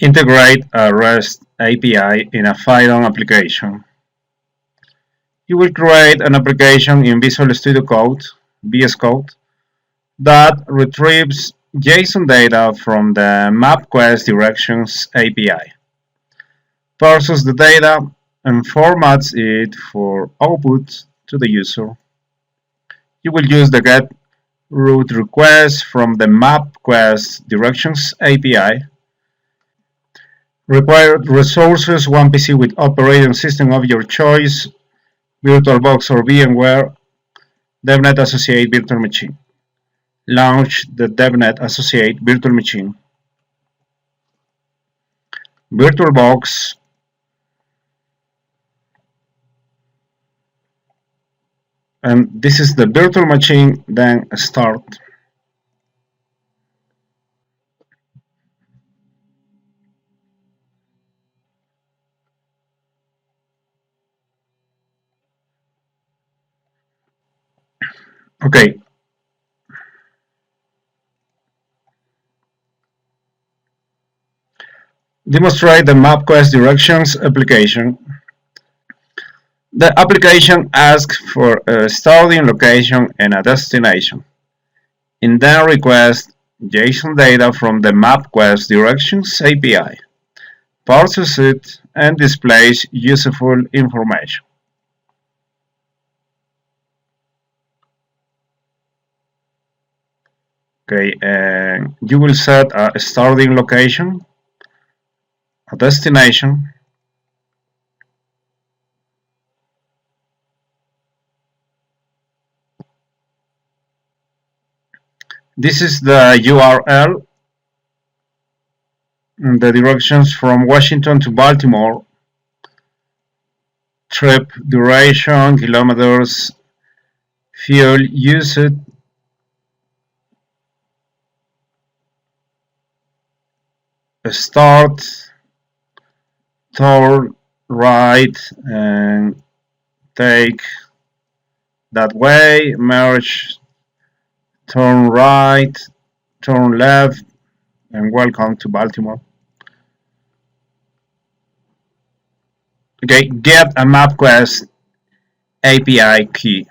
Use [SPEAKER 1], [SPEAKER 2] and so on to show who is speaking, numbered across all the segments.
[SPEAKER 1] Integrate a REST API in a Python application. You will create an application in Visual Studio Code, VS Code, that retrieves JSON data from the Mapquest Directions API, parses the data, and formats it for output to the user. You will use the get route request from the Mapquest Directions API. Required resources: one PC with operating system of your choice, VirtualBox or VMware, DevNet Associate Virtual Machine. Launch the DevNet Associate Virtual Machine. VirtualBox, and this is the virtual machine, then start. Okay, demonstrate the Mapquest Directions application. The application asks for a starting location and a destination. It then requests JSON data from the Mapquest Directions API, parses it, and displays useful information. Okay, and you will set a starting location, a destination, this is the URL, the directions from Washington to Baltimore, trip duration, kilometers, fuel used, start, turn right, and take that way, merge, turn right, turn left, and welcome to Baltimore. Okay, get a Mapquest API key.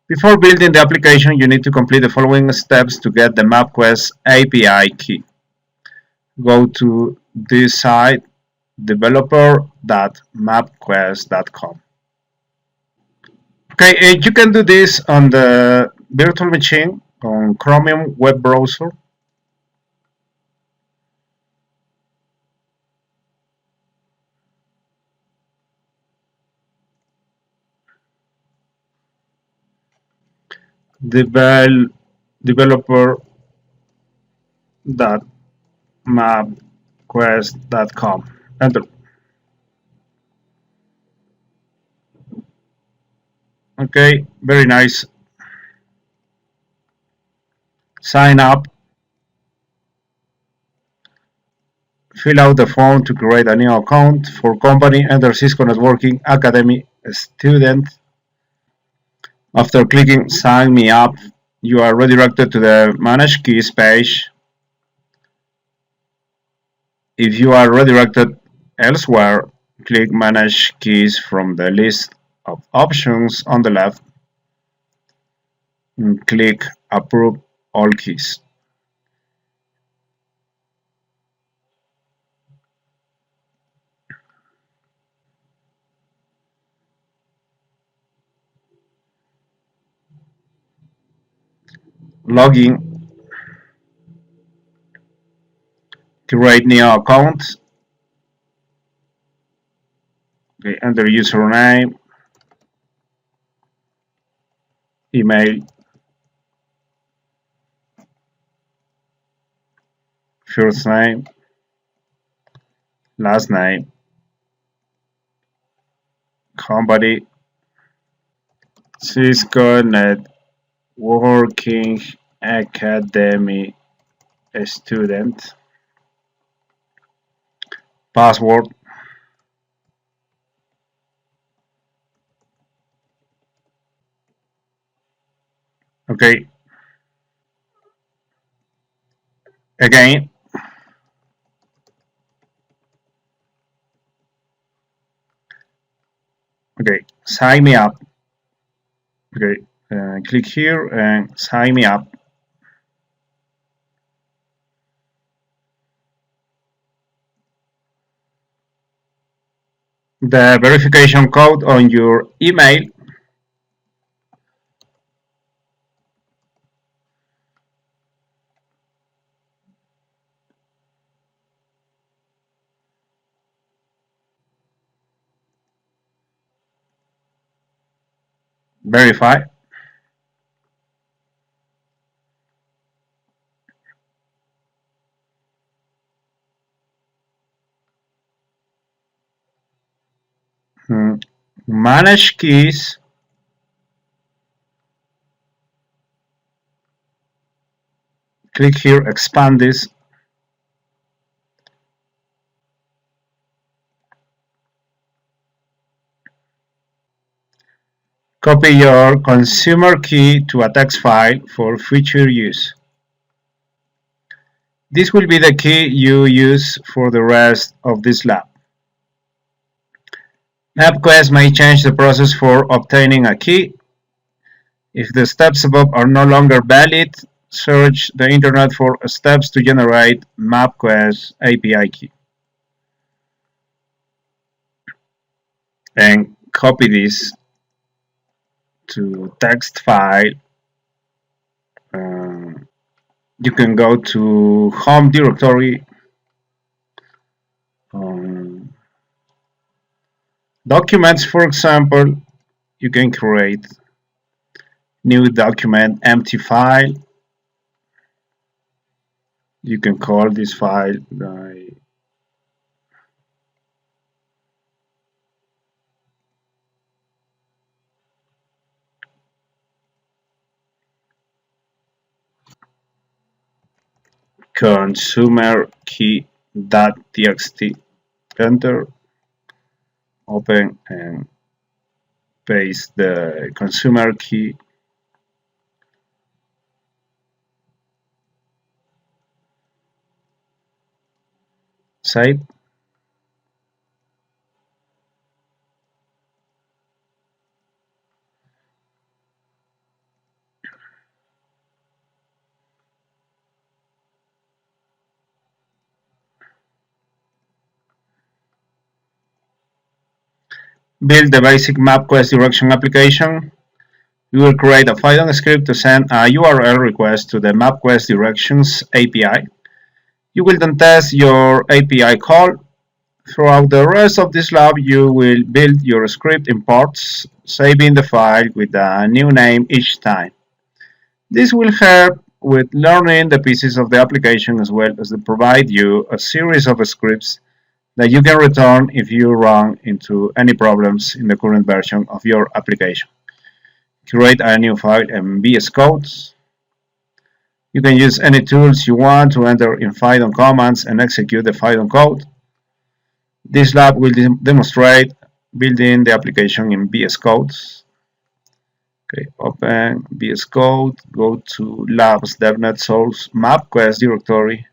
[SPEAKER 1] Before building the application, you need to complete the following steps to get the Mapquest API key. Go to this site, developer.mapquest.com. Okay, you can do this on the virtual machine on Chromium web browser. Developer.mapquest.com. Enter. Okay, very nice. Sign up. Fill out the form to create a new account. For company, enter Cisco Networking Academy student. After clicking Sign Me Up, you are redirected to the Manage Keys page. If you are redirected elsewhere, click Manage Keys from the list of options on the left and click Approve All Keys. Login, create new account. Okay, enter username, email, first name, last name, company, Cisco Networking Academy student, password. Okay, again, Okay, sign me up. Okay, click here and sign me up. The verification code on your email. Verify. Manage keys. Click here, expand this. Copy your consumer key to a text file for future use. This will be the key you use for the rest of this lab. Mapquest may change the process for obtaining a key. If the steps above are no longer valid, search the internet for steps to generate Mapquest API key. And copy this to text file. You can go to home directory, documents, for example. You can create new document, empty file. You can call this file by consumer key.txt. Enter, open, and paste the consumer key. Save. Build the basic Mapquest direction application. You will create a Python script to send a URL request to the Mapquest Directions API. You will then test your API call. Throughout the rest of this lab, you will build your script in parts, saving the file with a new name each time. This will help with learning the pieces of the application as well as to provide you a series of scripts that you can return if you run into any problems in the current version of your application. Create a new file in VS Code. You can use any tools you want to enter in Python commands and execute the Python code. This lab will demonstrate building the application in VS Code. Okay, open VS Code, go to labs DevNet source Mapquest directory,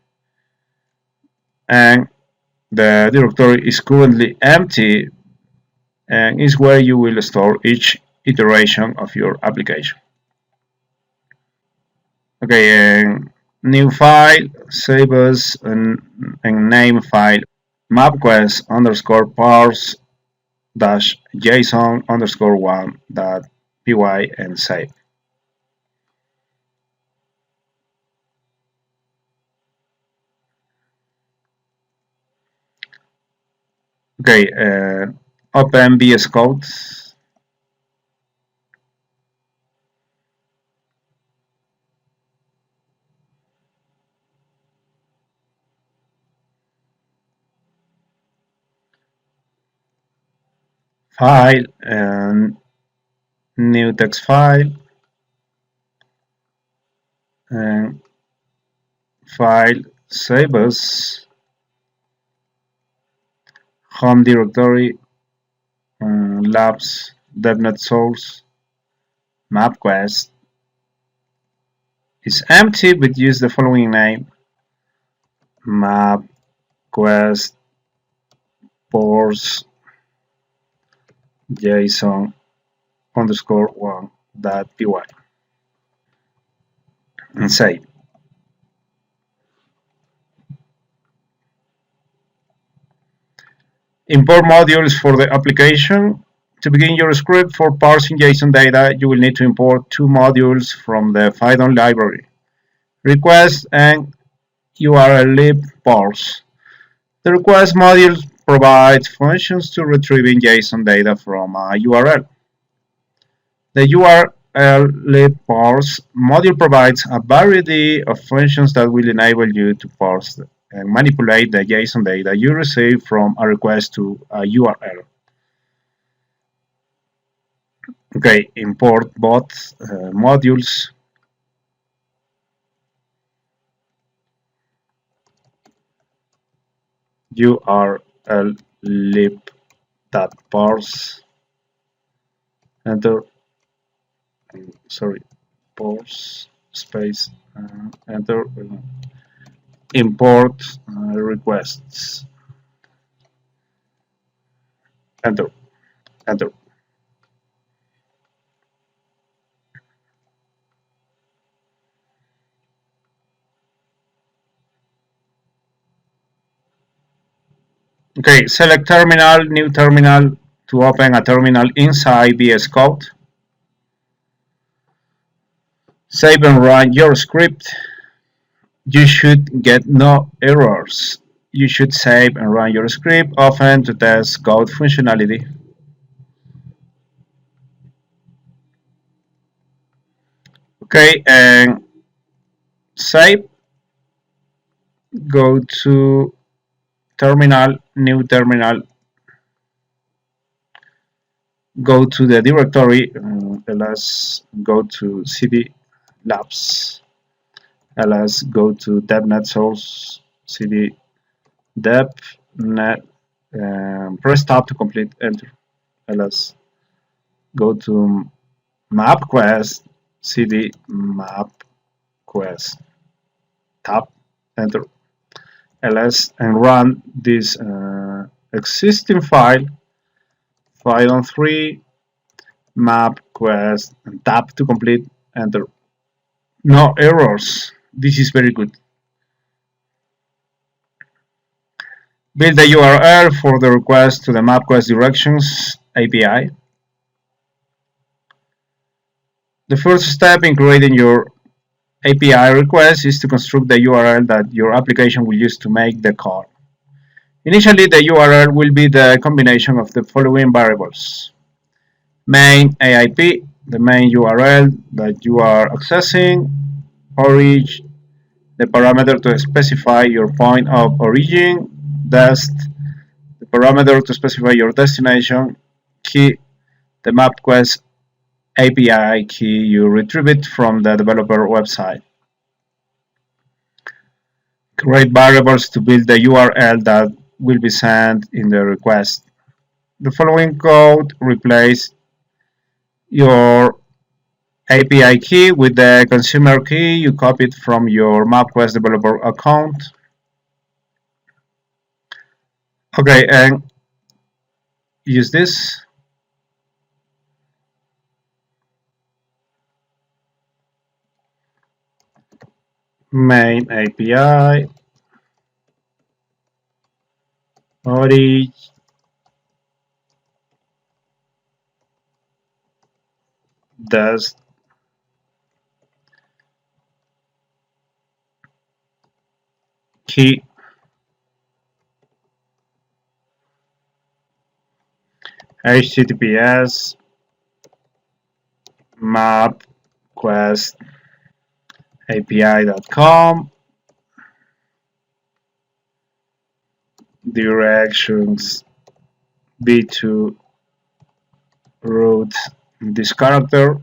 [SPEAKER 1] and the directory is currently empty and is where you will store each iteration of your application. Okay, and new file, save as and name file Mapquest underscore parse dash JSON underscore one dot py and save. Okay, open VS Code. File and new text file and file save as home directory labs DevNet source Mapquest is empty but use the following name Mapquest parse JSON underscore 1.py and save. Import modules for the application. To begin your script for parsing JSON data, you will need to import two modules from the Python library, request and URL parse. The request module provides functions to retrieving JSON data from a URL. The URL parse module provides a variety of functions that will enable you to parse and manipulate the JSON data you receive from a request to a URL. Okay, import both modules. URL lib.parse. Enter. Sorry, parse space. Enter. Import requests. Enter. Enter. Okay, select terminal, new terminal to open a terminal inside VS Code. Save and run your script. You should get no errors. You should save and run your script often to test code functionality. Okay, and save. Go to terminal, new terminal. Go to the directory. Let's go to cd labs. Let's go to DevNet source cd DevNet. Press tab to complete. Enter. Let's go to Mapquest cd Mapquest. Tab. Enter. Ls and run this existing file. File 3 Mapquest and tap to complete. Enter. No errors. This is very good. Build the URL for the request to the Mapquest directions API. The first step in creating your API request is to construct the URL that your application will use to make the call. Initially, the URL will be the combination of the following variables: main AIP, the main URL that you are accessing; origin, the parameter to specify your point of origin; dest, the parameter to specify your destination; key, the Mapquest API key you retrieved from the developer website. Create variables to build the URL that will be sent in the request. The following code replace your API key with the consumer key you copied from your Mapquest developer account. Okay, and use this. Main API, origin, dest, key, HTTPS, Mapquest API.com, directions B2 root this character,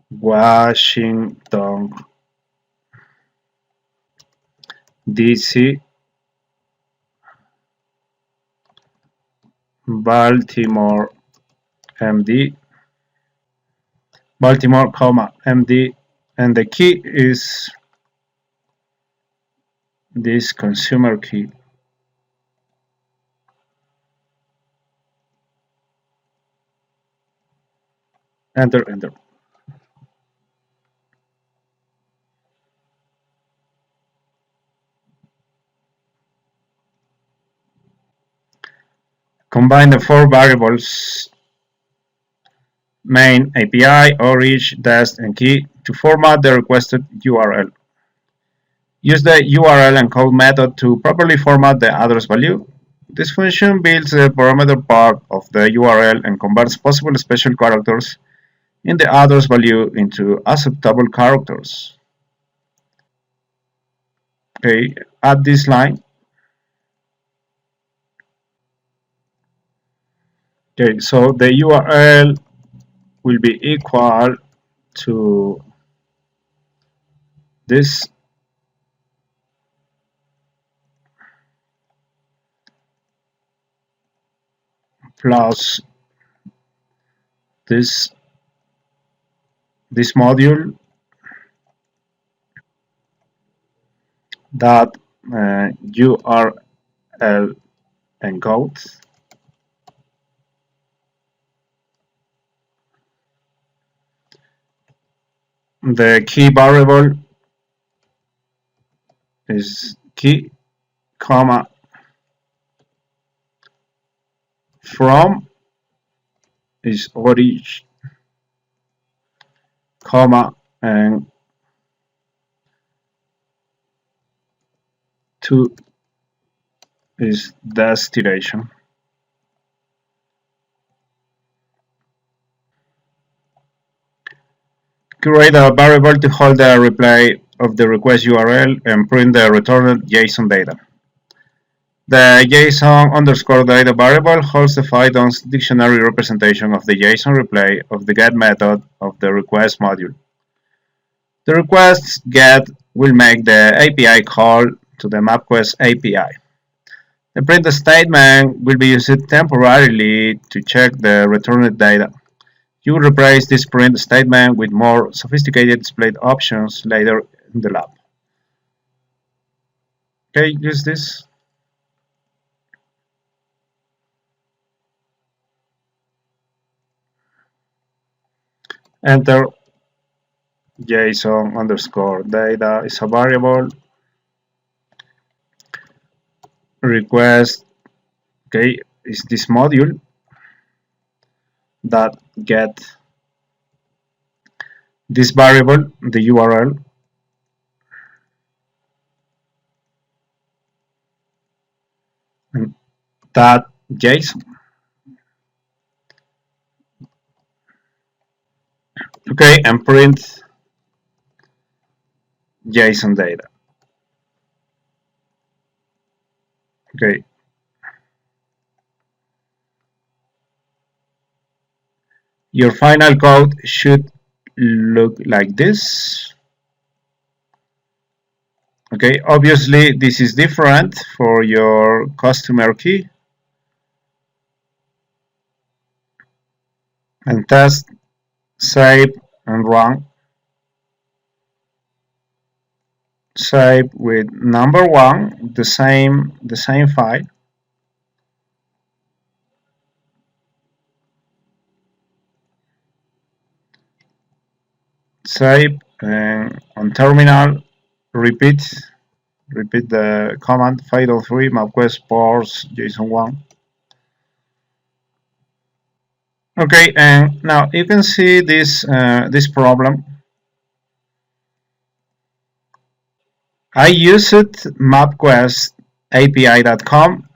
[SPEAKER 1] Washington DC, Baltimore MD, Baltimore, MD, and the key is this consumer key. enter. Combine the four variables main, API, origin, dest, and key to format the requested URL. Use the URL encode method to properly format the address value. This function builds the parameter part of the URL and converts possible special characters in the address value into acceptable characters. Okay, add this line. Okay, so the URL will be equal to this plus this module that URL encodes. The key variable is key, comma, from is origin, comma, and to is destination. Create a variable to hold the reply of the request URL and print the returned JSON data. The JSON underscore data variable holds the Python's dictionary representation of the JSON reply of the get method of the request module. The request get will make the API call to the Mapquest API. The print statement will be used temporarily to check the returned data. You will replace this print statement with more sophisticated display options later in the lab. Okay, use this. Enter JSON underscore data is a variable. Request, okay, is this module that get this variable, the URL, and that JSON. Okay, and print JSON data. Okay. Your final code should look like this. Okay, obviously this is different for your customer key. And test, save, and run. Save with number one, the same file. Save and on terminal repeat the command fido3 mapquest parse json1. Okay, and now you can see this problem. I used Mapquest API.com,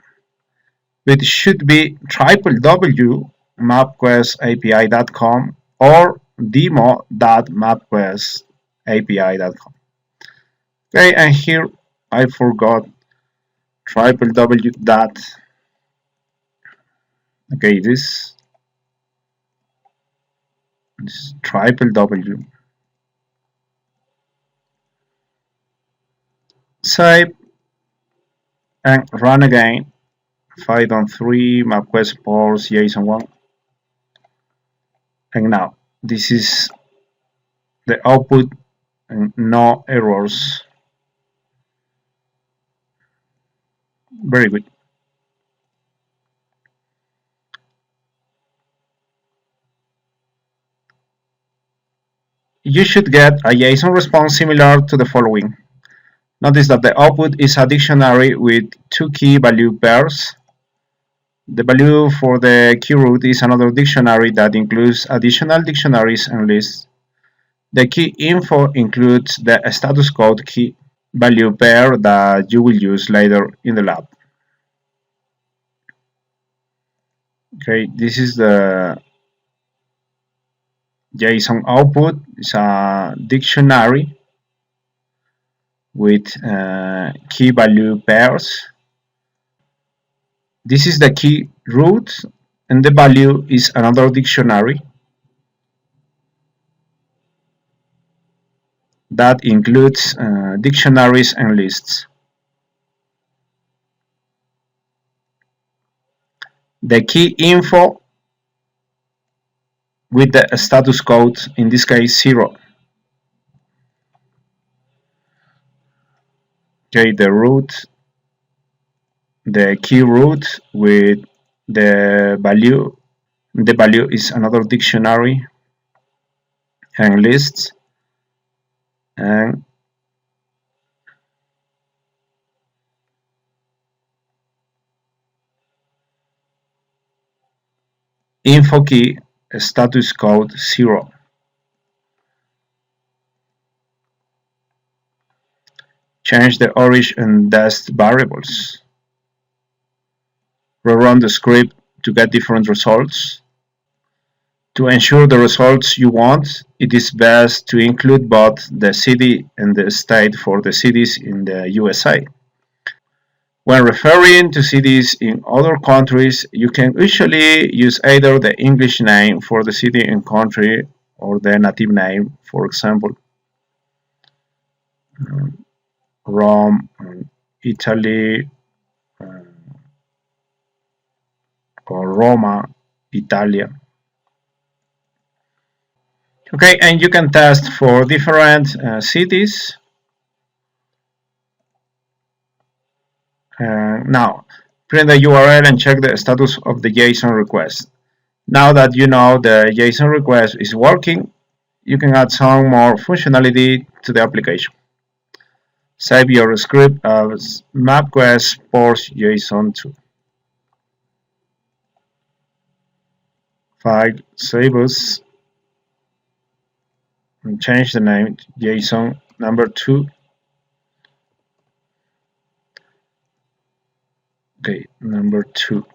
[SPEAKER 1] which should be www.mapquestapi.com or demo.mapquestapi.com. Okay, and here I forgot www dot. Okay, this is www. Save and run again. Python 3 Mapquest parse JSON1. And now this is the output and no errors. Very good. you should get a JSON response similar to the following. Notice that the output is a dictionary with two key value pairs. The value for the key root is another dictionary that includes additional dictionaries and lists. The key info includes the status code key value pair that you will use later in the lab. Okay, this is the JSON output. It's a dictionary with key value pairs. This is the key root, and the value is another dictionary that includes dictionaries and lists. The key info with the status code, in this case 0. Okay, the key root with the value is another dictionary and lists, and info key status code 0. Change the origin and dest variables. Rerun the script to get different results. To ensure the results you want, it is best to include both the city and the state for the cities in the USA. When referring to cities in other countries, you can usually use either the English name for the city and country or the native name, for example, Rome, Italy, or Roma, Italia. Okay, and you can test for different cities. Now, print the URL and check the status of the JSON request. Now that you know the JSON request is working, you can add some more functionality to the application. Save your script as Mapquest ports JSON2. File, save as, and change the name to JSON number 2. Okay, number 2.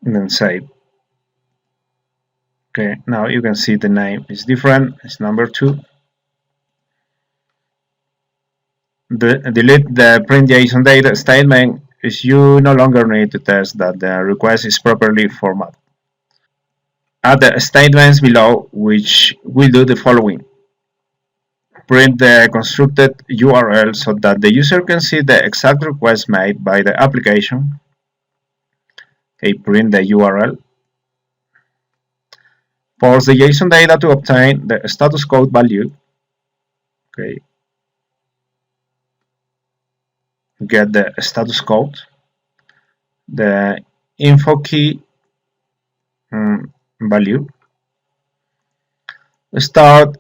[SPEAKER 1] And then save. Okay, now you can see the name is different, it's number 2. Delete the print JSON data statement is you no longer need to test that the request is properly formatted. Add the statements below, which will do the following. Print the constructed URL so that the user can see the exact request made by the application. Okay, print the URL. Parse the JSON data to obtain the status code value. Okay, get the status code, the info key value. Start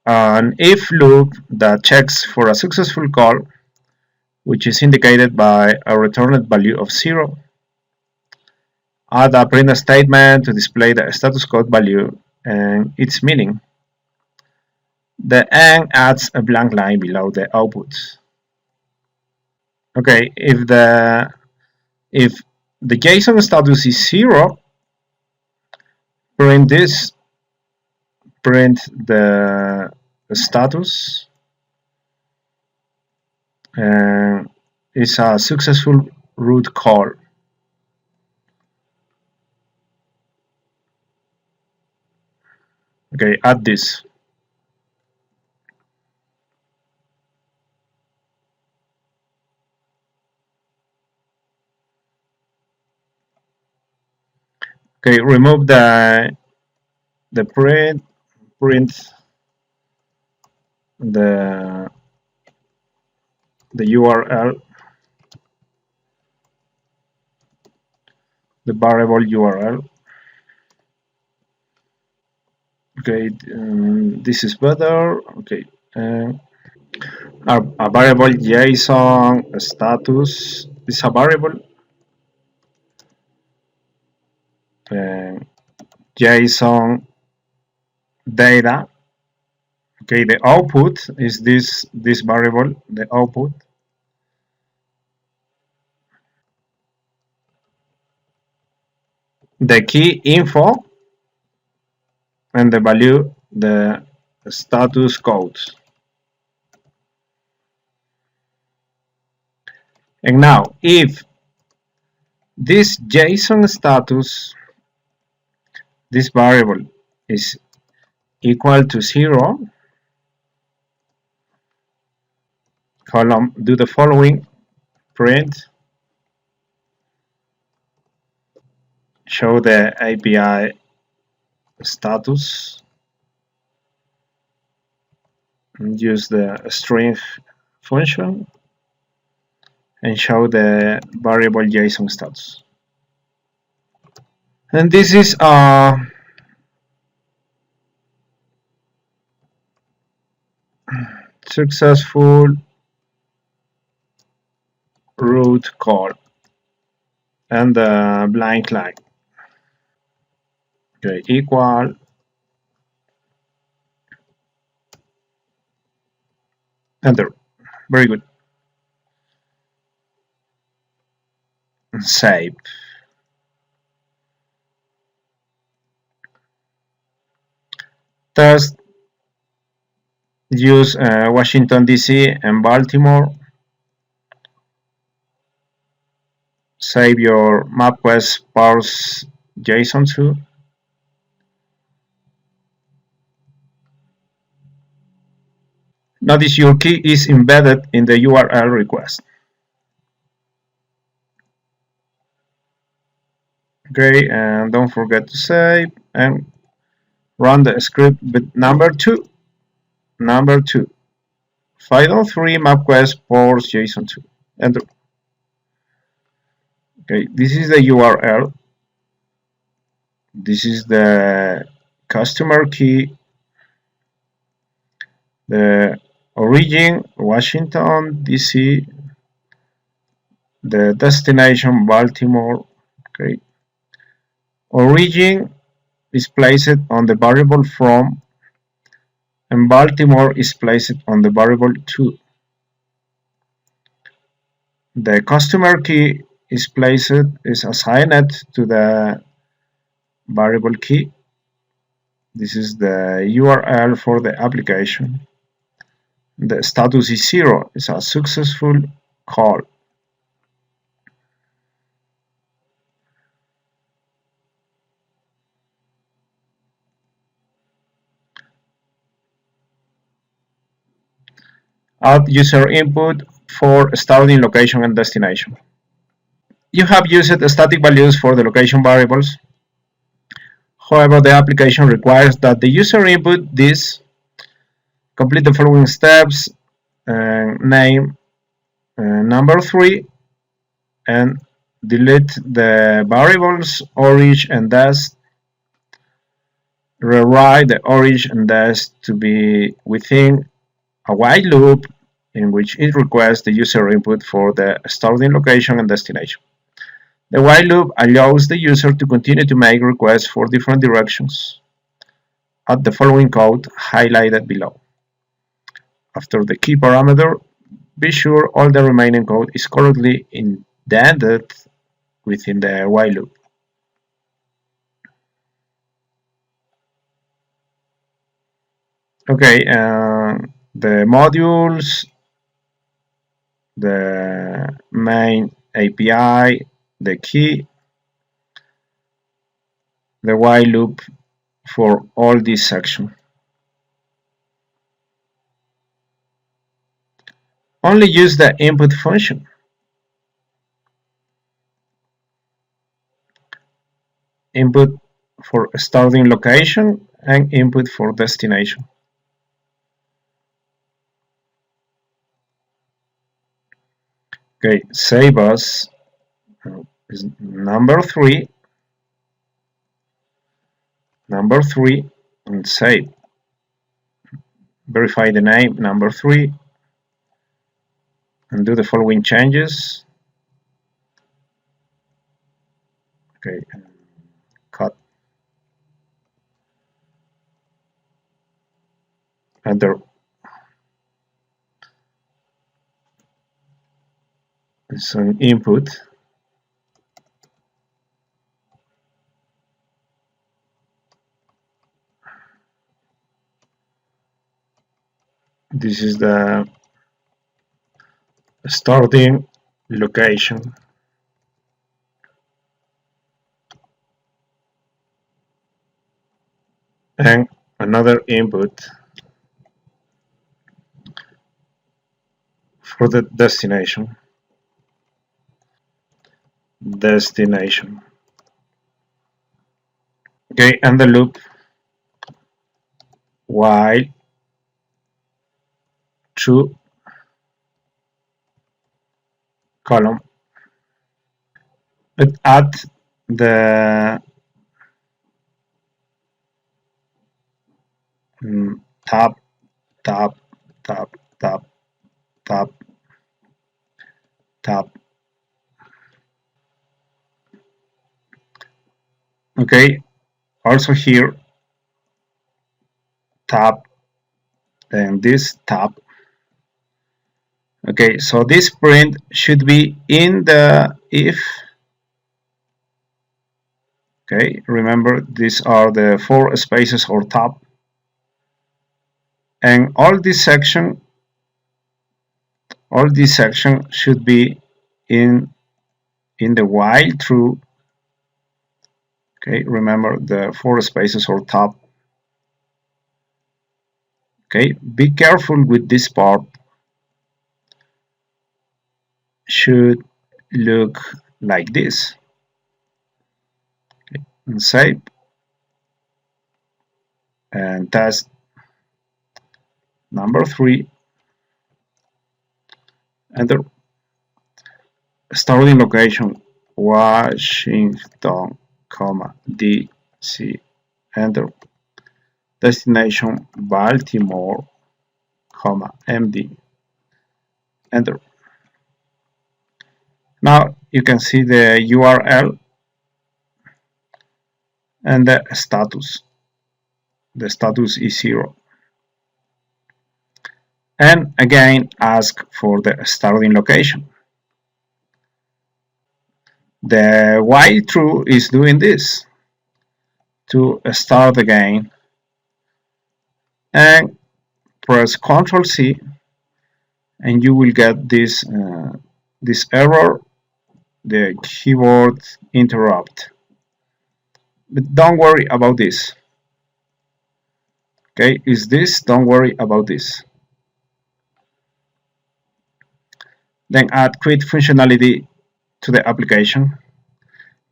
[SPEAKER 1] an if loop that checks for a successful call, which is indicated by a returned value of 0. Add a print statement to display the status code value and its meaning. The end adds a blank line below the output. Okay, if the JSON status is 0, print this, print the status, and it's a successful root call. Okay, add this. Okay, remove the print the URL, the variable URL. Okay, this is better. Okay, a variable JSON status is a variable. uh, JSON data. Okay, the output is this variable. The output. The key info and the value the status codes. And now, if this JSON status, this variable is equal to 0, column, do the following: print, show the API status, and use the string function, and show the variable JSON status. And this is a successful root call and the blank line. Okay, equal, enter. Very good. Save. Test, use Washington DC and Baltimore. Save your Mapquest parse JSON to. Notice your key is embedded in the URL request. Okay, and don't forget to save and run the script with number 2. Number 2. File3 Mapquest parse JSON 2. Enter. Okay, this is the URL. This is the customer key. The origin Washington DC. The destination Baltimore. Okay. Origin is placed on the variable from, and Baltimore is placed on the variable to. The customer key is assigned to the variable key. This is the URL for the application. The status is 0. It's a successful call. Add user input for starting location and destination. You have used static values for the location variables. However, the application requires that the user input this, complete the following steps, name number 3, and delete the variables origin and dest. Rewrite the origin and dest to be within a while loop in which it requests the user input for the starting location and destination. The while loop allows the user to continue to make requests for different directions. Add the following code highlighted below. After the key parameter, be sure all the remaining code is correctly indented within the while loop. Okay, the modules, the main API, the key, the while loop for all this section. Only use the input function. Input for starting location and input for destination. Okay, save as is number 3. Number 3. and save. Verify the name, number 3, and do the following changes. Okay, and cut, enter some input. This is the starting location, and another input for the destination. Okay, and the loop while true column. Let's add the tab, tab, tab, tab, tab, tab. Okay, also here tab, then this tab. Okay, so this print should be in the if. Okay, remember these are the 4 spaces or tab, and all this section should be in the while true. Okay, remember the 4 spaces or tab. Okay, be careful with this part. Should look like this. Okay, and save and test number 3. Enter starting location Washington, DC. Enter destination Baltimore, MD. Enter. Now you can see the URL and the status. The status is 0. And again ask for the starting location. The while true is doing this to start again, and press Ctrl C and you will get this this error, the keyboard interrupt. But don't worry about this. Okay, is this? Don't worry about this. Then add quit functionality to the application.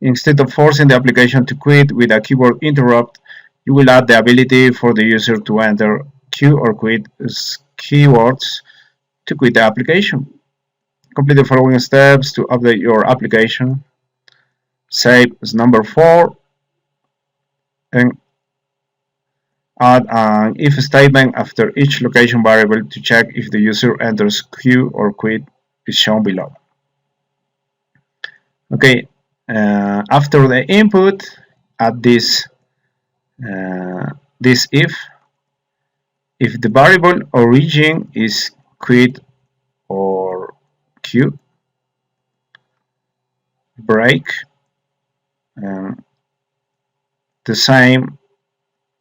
[SPEAKER 1] Instead of forcing the application to quit with a keyboard interrupt, you will add the ability for the user to enter Q or quit keywords to quit the application. Complete the following steps to update your application. Save as number 4 and add an if statement after each location variable to check if the user enters Q or quit is shown below. Okay, after the input, add this if the variable origin is quit or Q, break, the same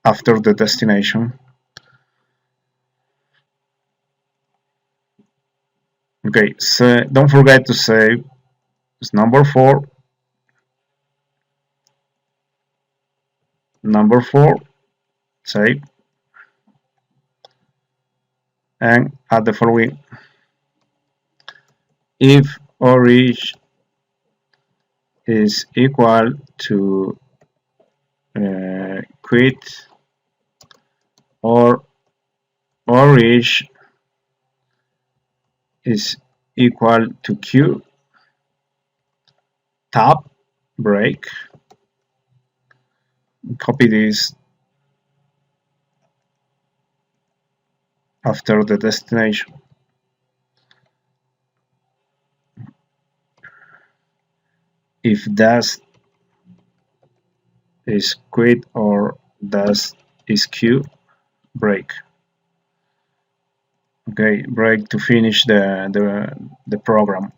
[SPEAKER 1] after the destination. Okay, so don't forget to save as number 4. Number 4, save, and add the following: if origin is equal to quit or origin is equal to Q, tab, break, copy this after the destination. If dust is quit or dust is queue, break. Okay, break to finish the program.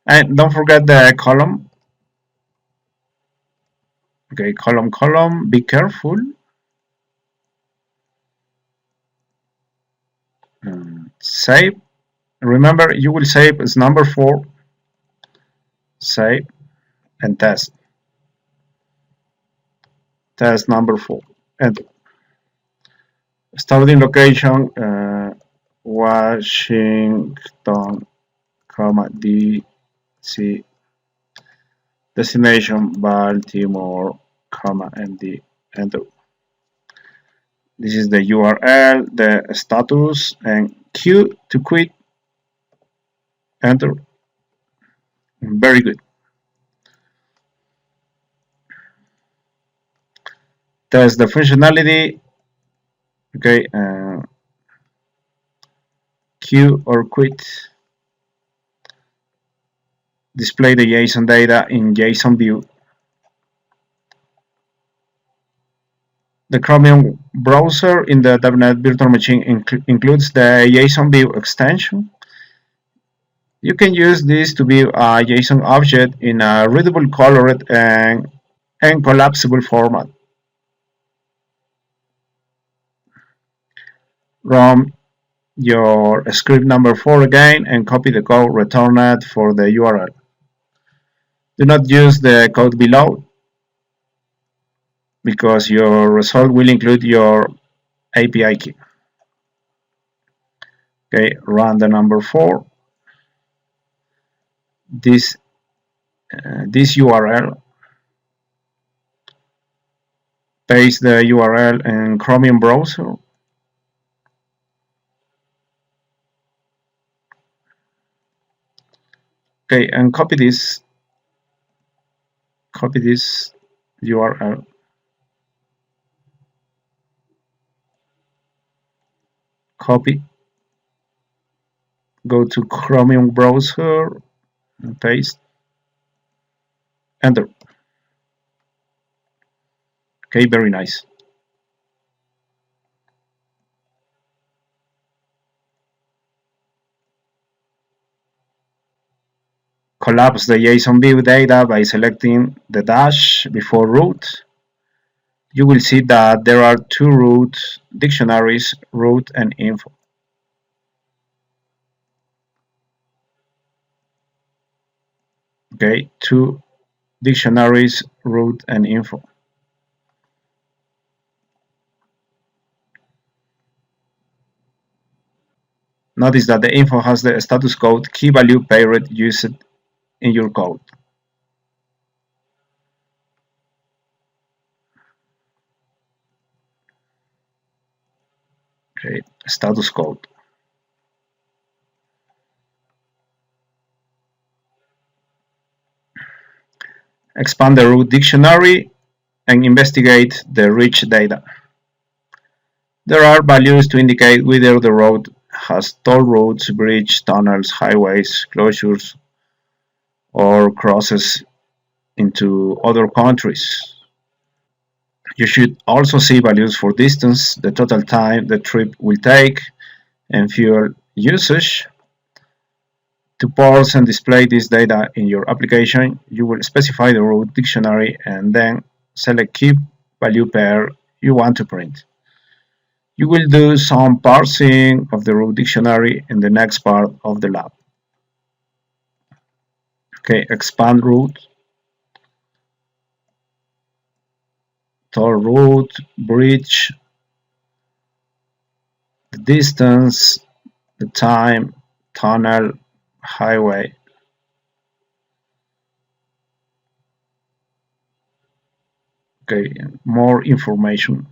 [SPEAKER 1] And don't forget the column. Okay, column, be careful. Save. Remember, you will save as number 4. Save and test. Test number 4. And starting location, Washington, DC. Destination, Baltimore, MD. Enter. This is the URL, the status, and Q to quit. Enter. Very good. Test the functionality. Okay, Q or quit. Display the JSON data in JSON view. The Chromium browser in the DevNet virtual machine includes the JSON view extension. You can use this to view a JSON object in a readable, colored, and collapsible format. Run your script number 4 again and copy the code returned for the URL. Do not use the code below because your result will include your API key. Okay, run the number 4. This URL. Paste the URL in Chromium browser. Okay, and copy this URL. Copy. Go to Chromium browser and paste. Enter. Okay, very nice. Collapse the JSON view data by selecting the dash before root. You will see that there are 2 root dictionaries, root and info. Okay, 2 dictionaries, root and info. Notice that the info has the status code key value paired used in your code. Okay, status code. Expand the root dictionary and investigate the rich data. There are values to indicate whether the road has toll roads, bridges, tunnels, highways, closures, or crosses into other countries. You should also see values for distance, the total time the trip will take, and fuel usage. To parse and display this data in your application, you will specify the root dictionary and then select key value pair you want to print. You will do some parsing of the root dictionary in the next part of the lab. Okay, expand root, toll route, bridge, the distance, the time, tunnel, highway. Okay, more information.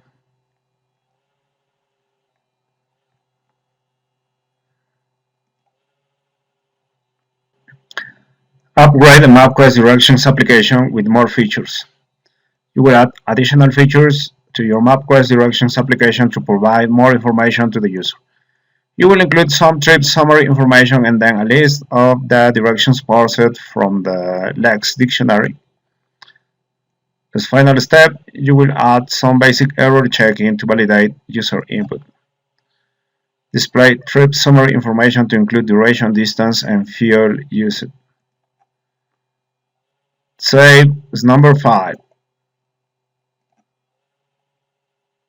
[SPEAKER 1] Upgrade the Mapquest directions application with more features. You will add additional features to your Mapquest directions application to provide more information to the user. You will include some trip summary information and then a list of the directions parsed from the Lex dictionary. As final step, you will add some basic error checking to validate user input. Display trip summary information to include duration, distance, and fuel usage. Save is number 5.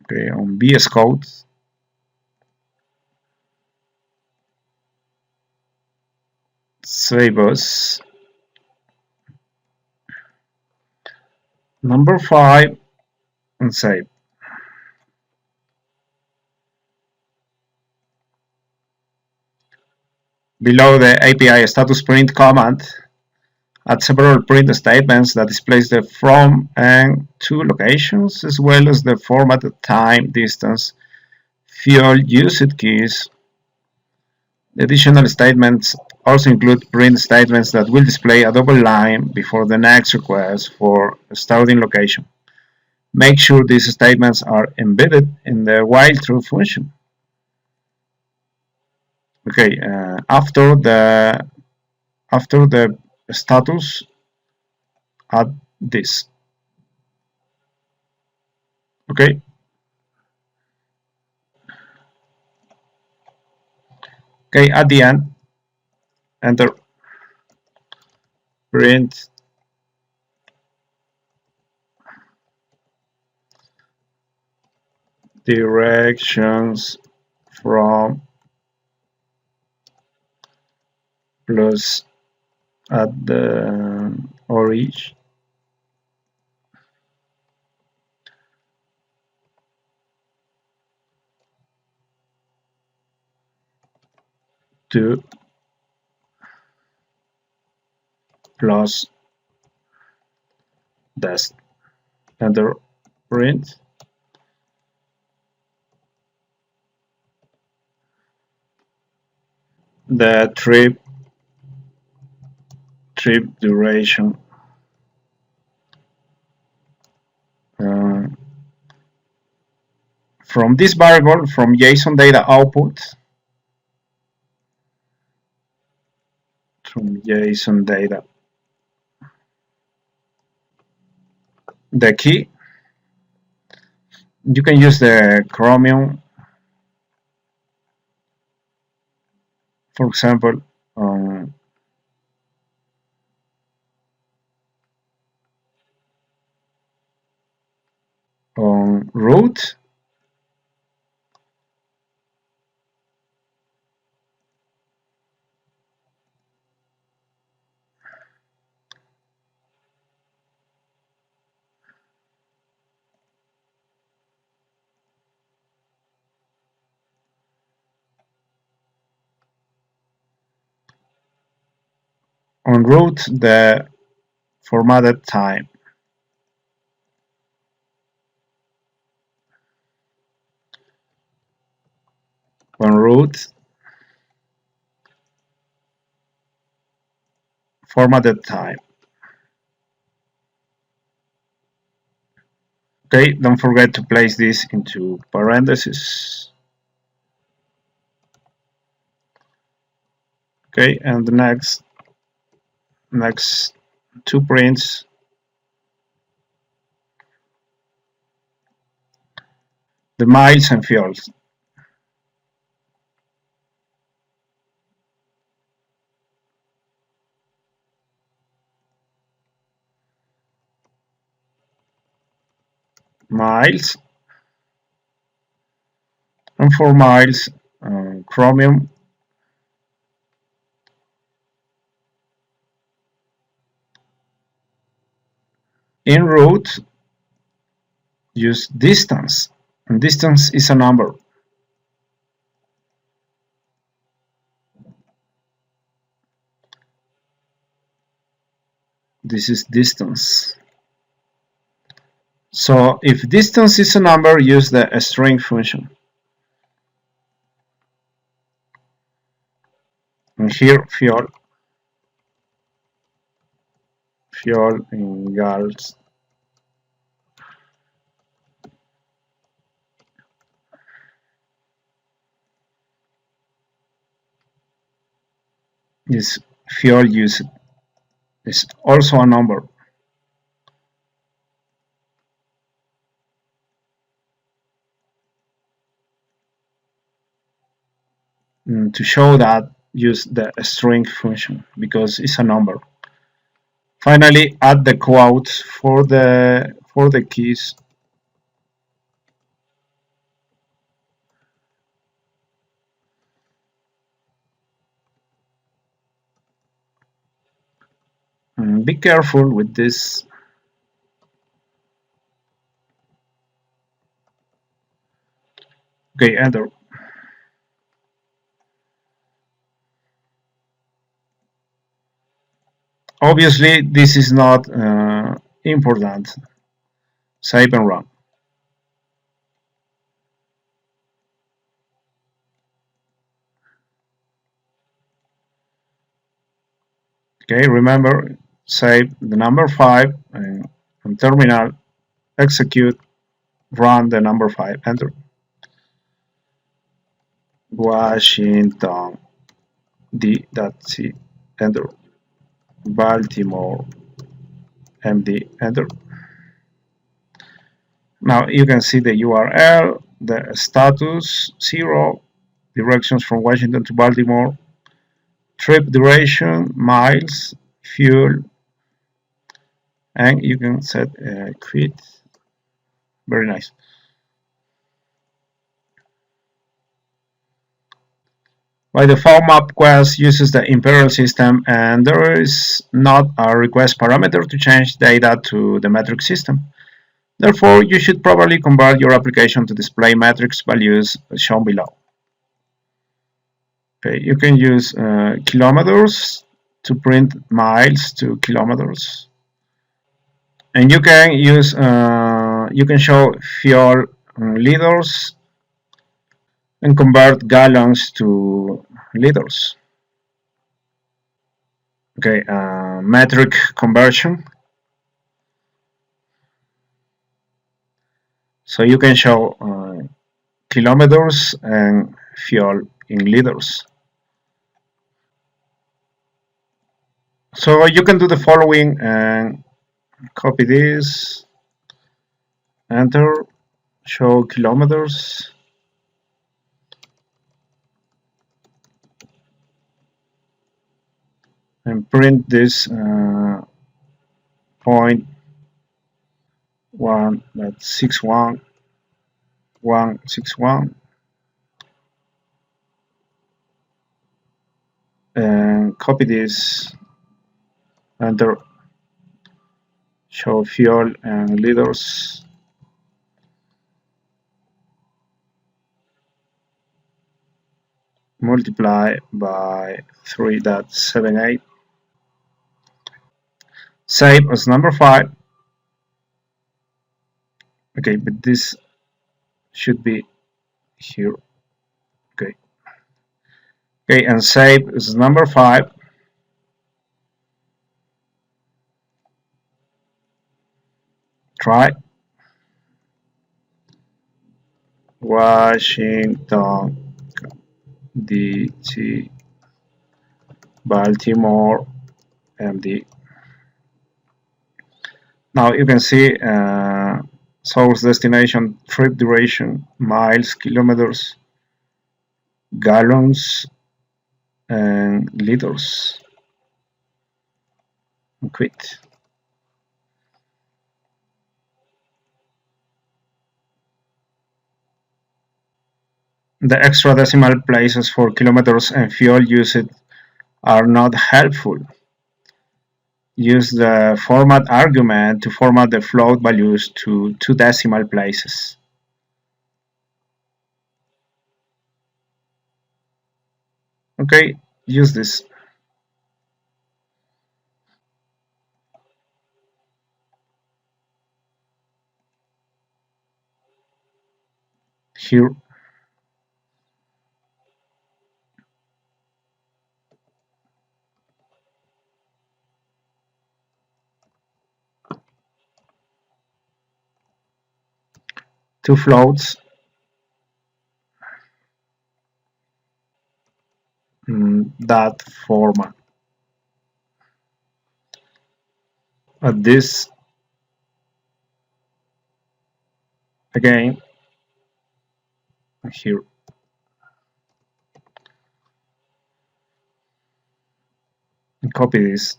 [SPEAKER 1] Okay, on VS Code. Save as number 5 and save. Below the API status print command, add several print statements that displays the from and to locations, as well as the formatted time, distance, fuel usage keys. The additional statements also include print statements that will display a double line before the next request for a starting location. Make sure these statements are embedded in the while true function. Okay, after the status, add this. Okay. Okay, at the end, enter print directions from plus at the origin to plus dest. Enter print the trip duration from this variable from JSON data output from JSON data the key. You can use the Chromium, for example, on root. On root, the formatted time. On root, formatted time. Okay, don't forget to place this into parentheses. Okay, and the next two prints, the miles and fuels. Miles, and for miles, Chromium. In root, use distance, and distance is a number. This is distance. So if distance is a number, use the string function. And here, fuel in gals is fuel used is also a number. To show that, use the string function because it's a number. Finally, add the quotes for the keys. Be careful with this. Okay, enter. Obviously, this is not important. Save and run. Okay, remember, save the number 5 and on terminal, execute, run the number 5, enter. Washington D.C, enter. Baltimore MD, enter. Now you can see the URL, the status 0, directions from Washington to Baltimore, trip duration, miles, fuel, and you can set quit. Very nice. By default, Mapquest uses the Imperial system, and there is not a request parameter to change data to the metric system. Therefore, you should probably convert your application to display metrics values shown below. Okay, you can use kilometers to print miles to kilometers, and you can use you can show fuel liters and convert gallons to liters. Okay, metric conversion. So you can show kilometers and fuel in liters. So you can do the following and copy this, enter, show kilometers, and print this point 1.61161 and copy this, enter, show fuel and liters, multiply by 3.78, save as number 5. Okay, but this should be here. Okay, okay, and save as number 5. Try Washington D.C. Baltimore MD. Now you can see source, destination, trip duration, miles, kilometers, gallons, and liters. And quit. The extra decimal places for kilometers and fuel usage are not helpful. Use the format argument to format the float values to 2 decimal places. Okay, use this. Here. Two floats. that format. At this again here. Copy this.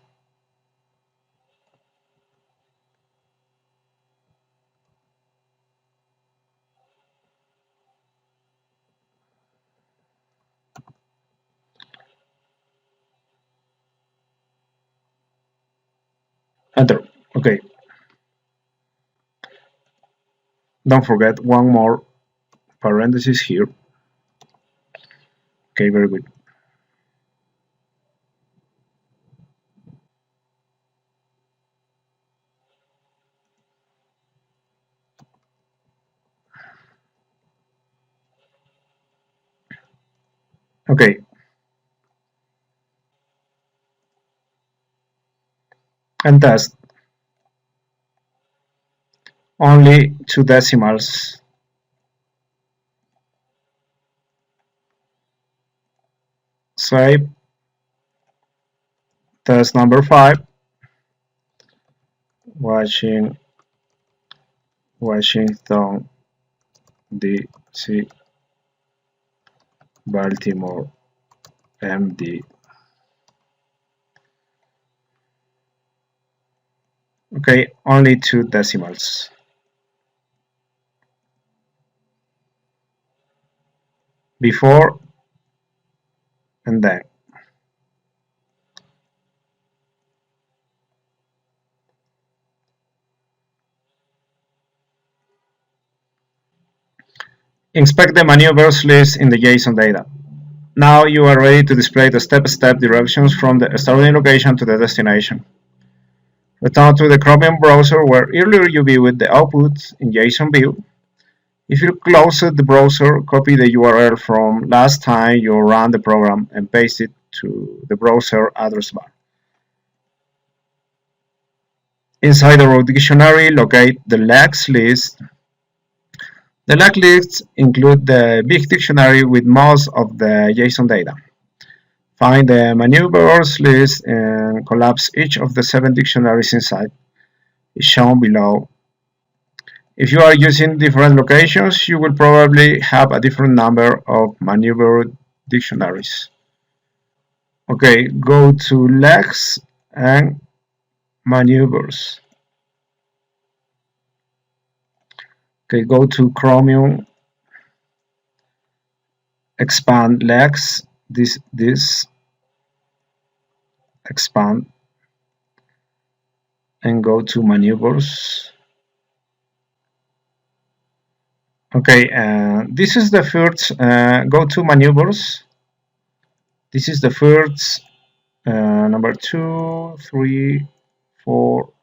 [SPEAKER 1] Enter. Okay. Don't forget one more parenthesis here. Okay, very good. Okay. And test. Only 2 decimals. Save. Test number 5. Washington DC, Baltimore MD. Okay, only 2 decimals. Before and then. Inspect the maneuvers list in the JSON data. Now you are ready to display the step-by-step directions from the starting location to the destination. Return to the Chromium browser where earlier you viewed the output in JSON view. If you closed the browser, copy the URL from last time you ran the program and paste it to the browser address bar. Inside the row dictionary, locate the legs list. The leg lists include the big dictionary with most of the JSON data. Find the maneuvers list and collapse each of the 7 dictionaries inside. It's shown below. If you are using different locations, you will probably have a different number of maneuver dictionaries. Okay, go to legs and maneuvers. Okay, go to Chromium, expand legs, this expand, and go to maneuvers. Okay, this is the first, go to maneuvers. This is the first, number 2, 3, 4,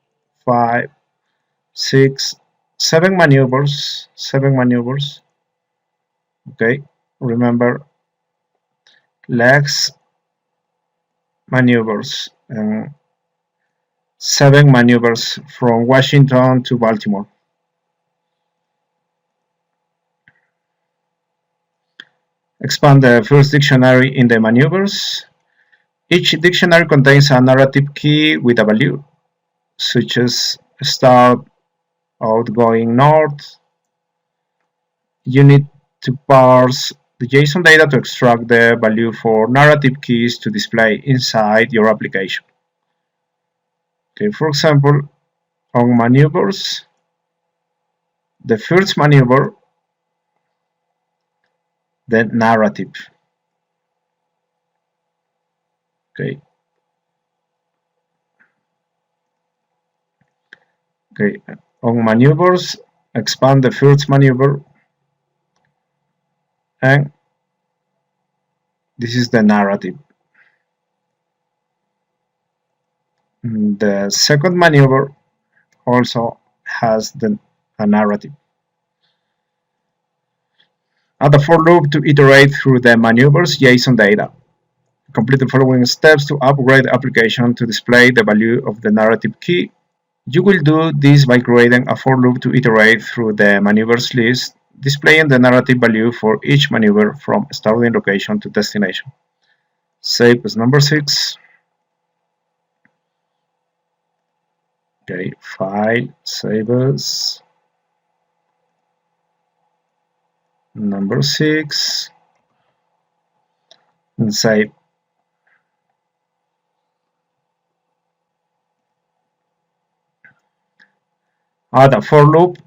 [SPEAKER 1] 5, 6, 7 maneuvers, 7 maneuvers. Okay, remember legs, maneuvers, and 7 maneuvers from Washington to Baltimore. Expand the first dictionary in the maneuvers. Each dictionary contains a narrative key with a value, such as start, outgoing north. You need to parse the JSON data to extract the value for narrative keys to display inside your application. Okay, for example, on maneuvers, the first maneuver, the narrative. Okay. Okay. On maneuvers, expand the first maneuver, and this is the narrative. The second maneuver also has a narrative. Add a for loop to iterate through the maneuvers JSON data. Complete the following steps to upgrade the application to display the value of the narrative key. You will do this by creating a for loop to iterate through the maneuvers list, displaying the narrative value for each maneuver from starting location to destination. save as number 6. Okay, file, save as number 6, and save. Add a for loop.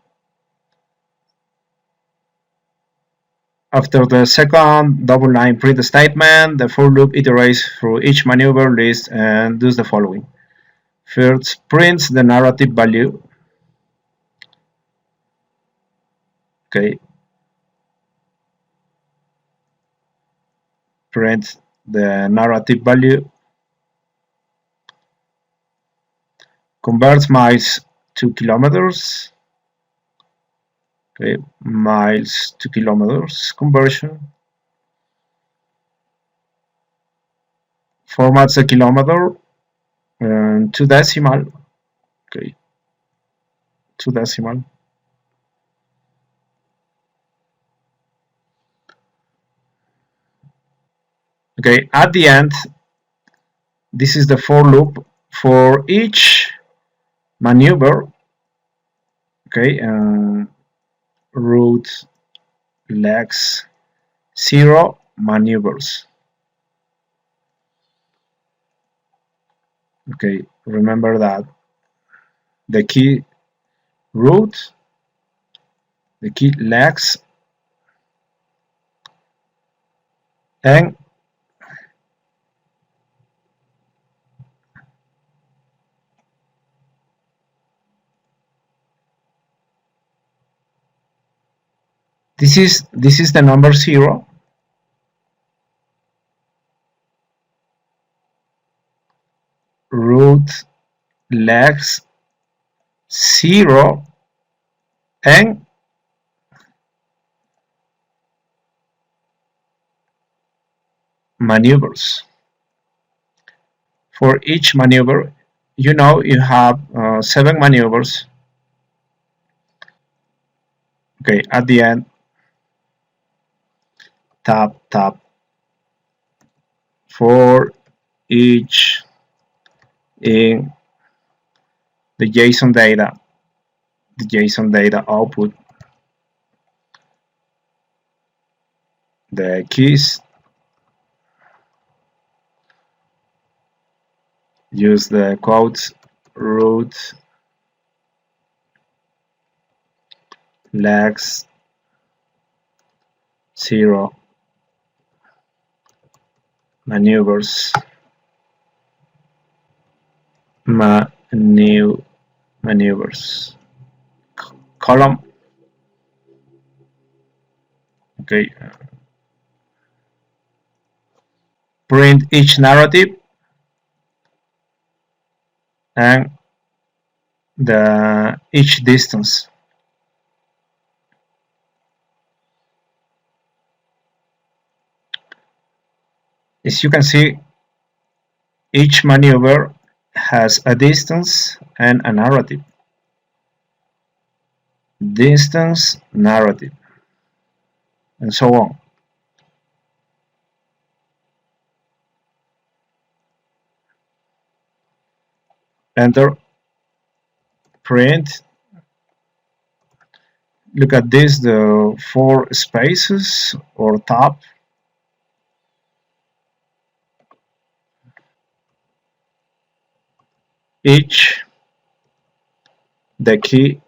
[SPEAKER 1] After the second double line print statement, the for loop iterates through each maneuver list and does the following. First, prints the narrative value. Okay, print the narrative value. Converts miles to kilometers. Okay, miles to kilometers conversion. Formats a kilometer to decimal. Okay, to decimal. Okay, at the end, this is the for loop for each maneuver. Okay, route legs 0 maneuvers. Okay, remember that the key route, the key legs, and this is the number 0. Route legs 0 and maneuvers. For each maneuver, you have 7 maneuvers. Okay, at the end, tab for each in the JSON data output, the keys. Use the quotes route legs 0 maneuvers maneuvers column. Okay, print each narrative and the each distance. As you can see, each maneuver has a distance and a narrative. Distance, narrative, and so on. Enter, print. Look at this, the 4 spaces or tab. Each, the key,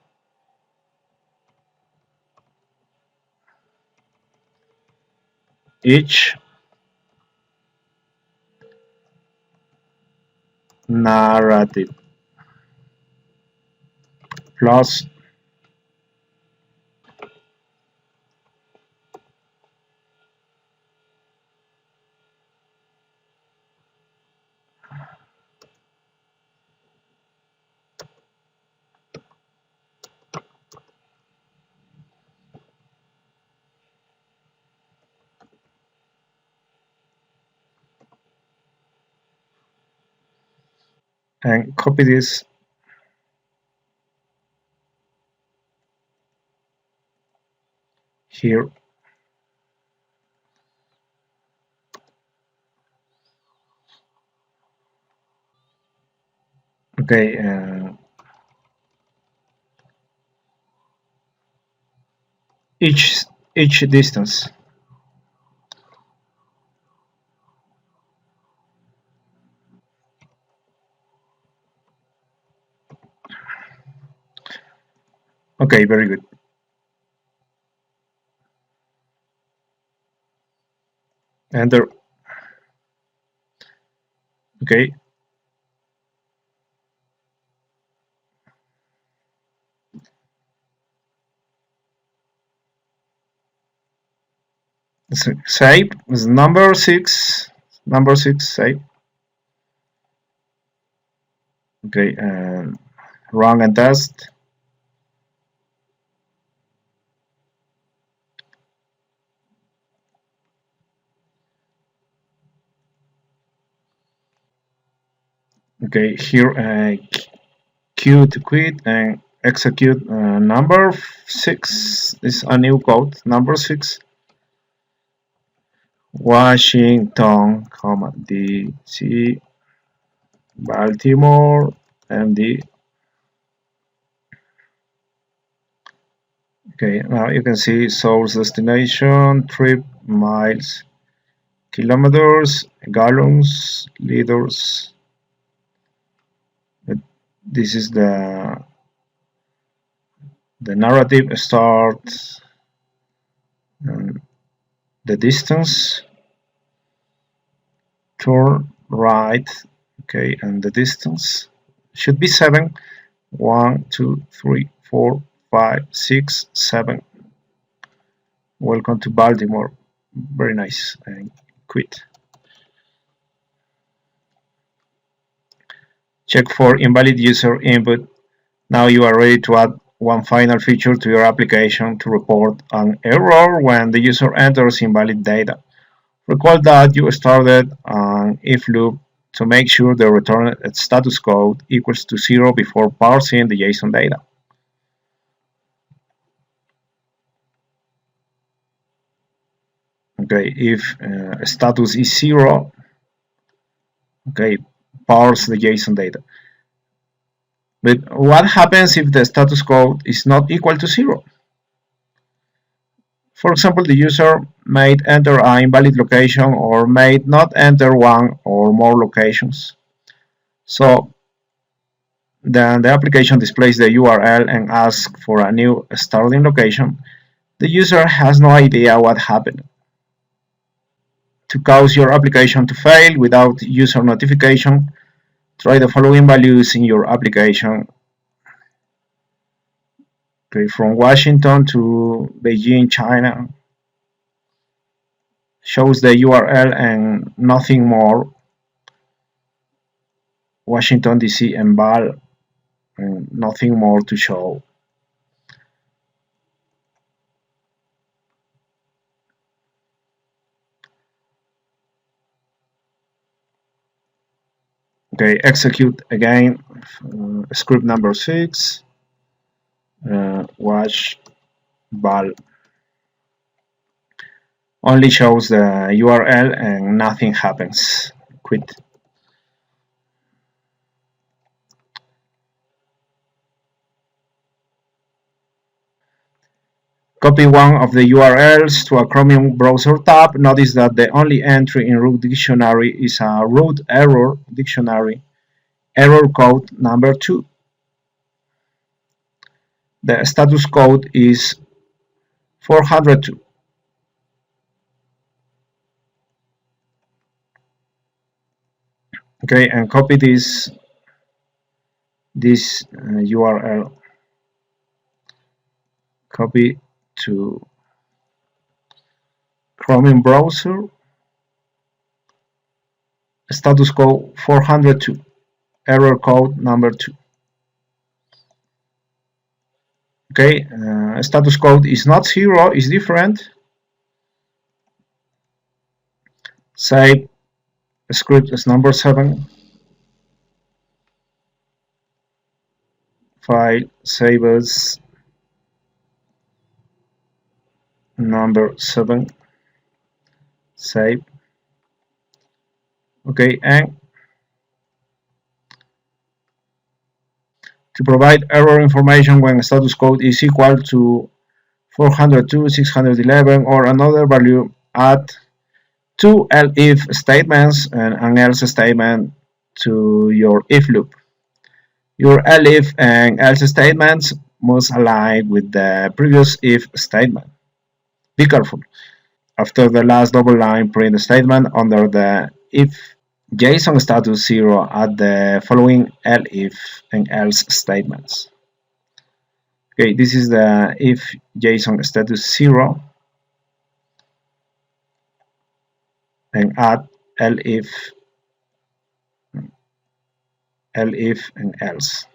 [SPEAKER 1] each narrative plus and copy this here. Okay, each distance. Okay, very good. Enter. Okay, save is number 6. Number 6, save. Okay, and run and test. Okay, here Q to quit and execute number 6 is a new code. Number 6, Washington, comma DC, Baltimore, MD. Okay, now you can see source, destination, trip, miles, kilometers, gallons, liters. This is the narrative start, the distance, turn right, okay, and the distance should be 7. 1, 2, 3, 4, 5, 6, 7. Welcome to Baltimore. Very nice. And quit. Check for invalid user input. Now you are ready to add one final feature to your application to report an error when the user enters invalid data. Recall that you started an if loop to make sure the returned status code equals to 0 before parsing the JSON data. Okay, if status is 0, okay, parse the JSON data. But what happens if the status code is not equal to 0? For example, the user might enter an invalid location or might not enter one or more locations. So then the application displays the URL and asks for a new starting location. The user has no idea what happened. To cause your application to fail without user notification, try the following values in your application. Okay, from Washington to Beijing, China, shows the URL and nothing more. Washington DC and Val, and nothing more to show. Okay, execute again. Script number 6. Watch Val. Only shows the URL and nothing happens. Quit. Copy one of the URLs to a Chromium browser tab. Notice that the only entry in root dictionary is a root error dictionary error code number 2. The status code is 402. Okay, and copy this URL. Copy to Chromium browser. Status code 402. Error code number 2. Okay, status code is not 0, is different. Save script as number 7. File save as number 7. Save. Okay, and to provide error information when status code is equal to 402, 611, or another value, add two elif statements and an else statement to your if loop. Your elif and else statements must align with the previous if statement. Be careful. After the last double line, print the statement under the if JSON status 0, add the following elif and else statements. Okay, this is the if JSON status 0 and add elif, and else.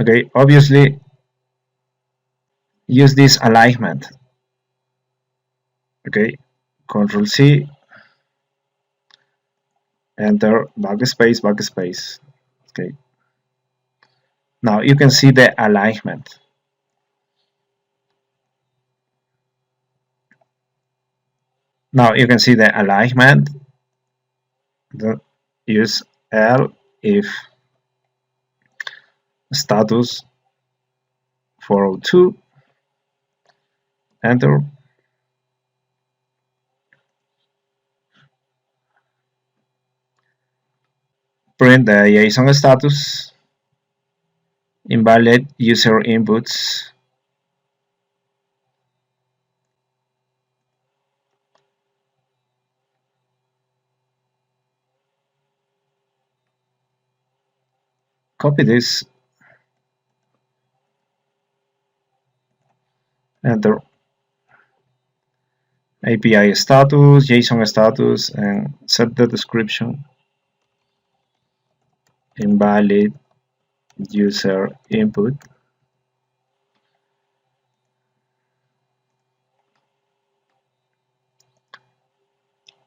[SPEAKER 1] Okay, obviously use this alignment. Okay, Control C, enter, backspace, backspace. Okay, now you can see the alignment. Now you can see the alignment. Use L if status 402, enter. Print the JSON status, invalid user inputs, copy this, enter. API status, JSON status, and set the description, invalid user input.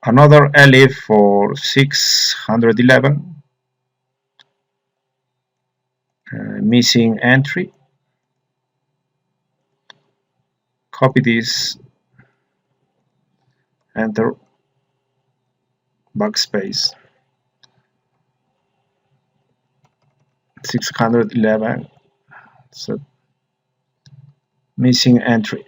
[SPEAKER 1] Another elif for 611, missing entry. Copy this, enter, backspace. 611, so missing entry.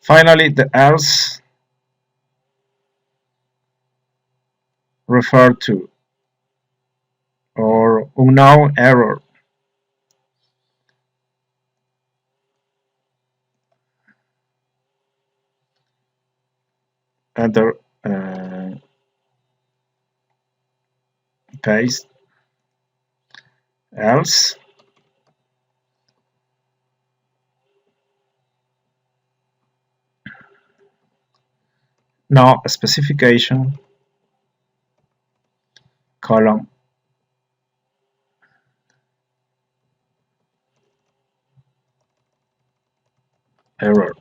[SPEAKER 1] Finally, the else refer to or unknown error. Enter, paste, else. Now a specification, column, error.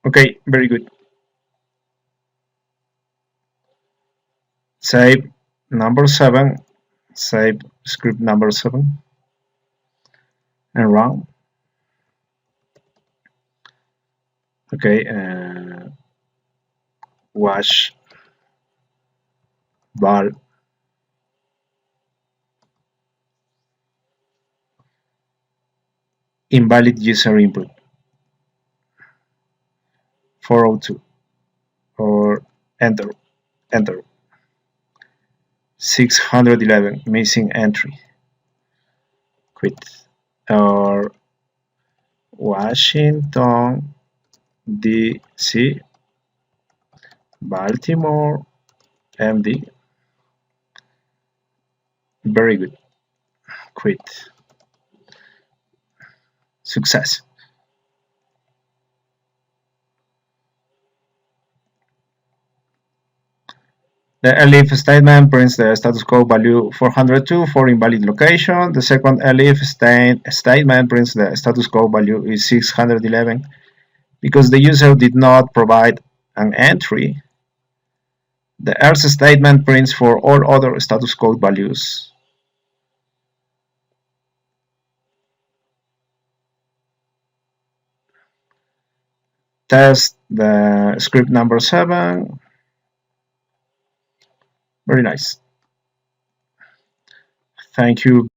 [SPEAKER 1] Okay, very good. Save number 7, save script number 7, and run. Okay, wash val invalid user input 402, or enter, 611, missing entry, quit, or Washington DC, Baltimore MD. Very good, quit, success. The elif statement prints the status code value 402 for invalid location. The second elif statement prints the status code value is 611 because the user did not provide an entry. The else statement prints for all other status code values. Test the script number 7. Very nice. Thank you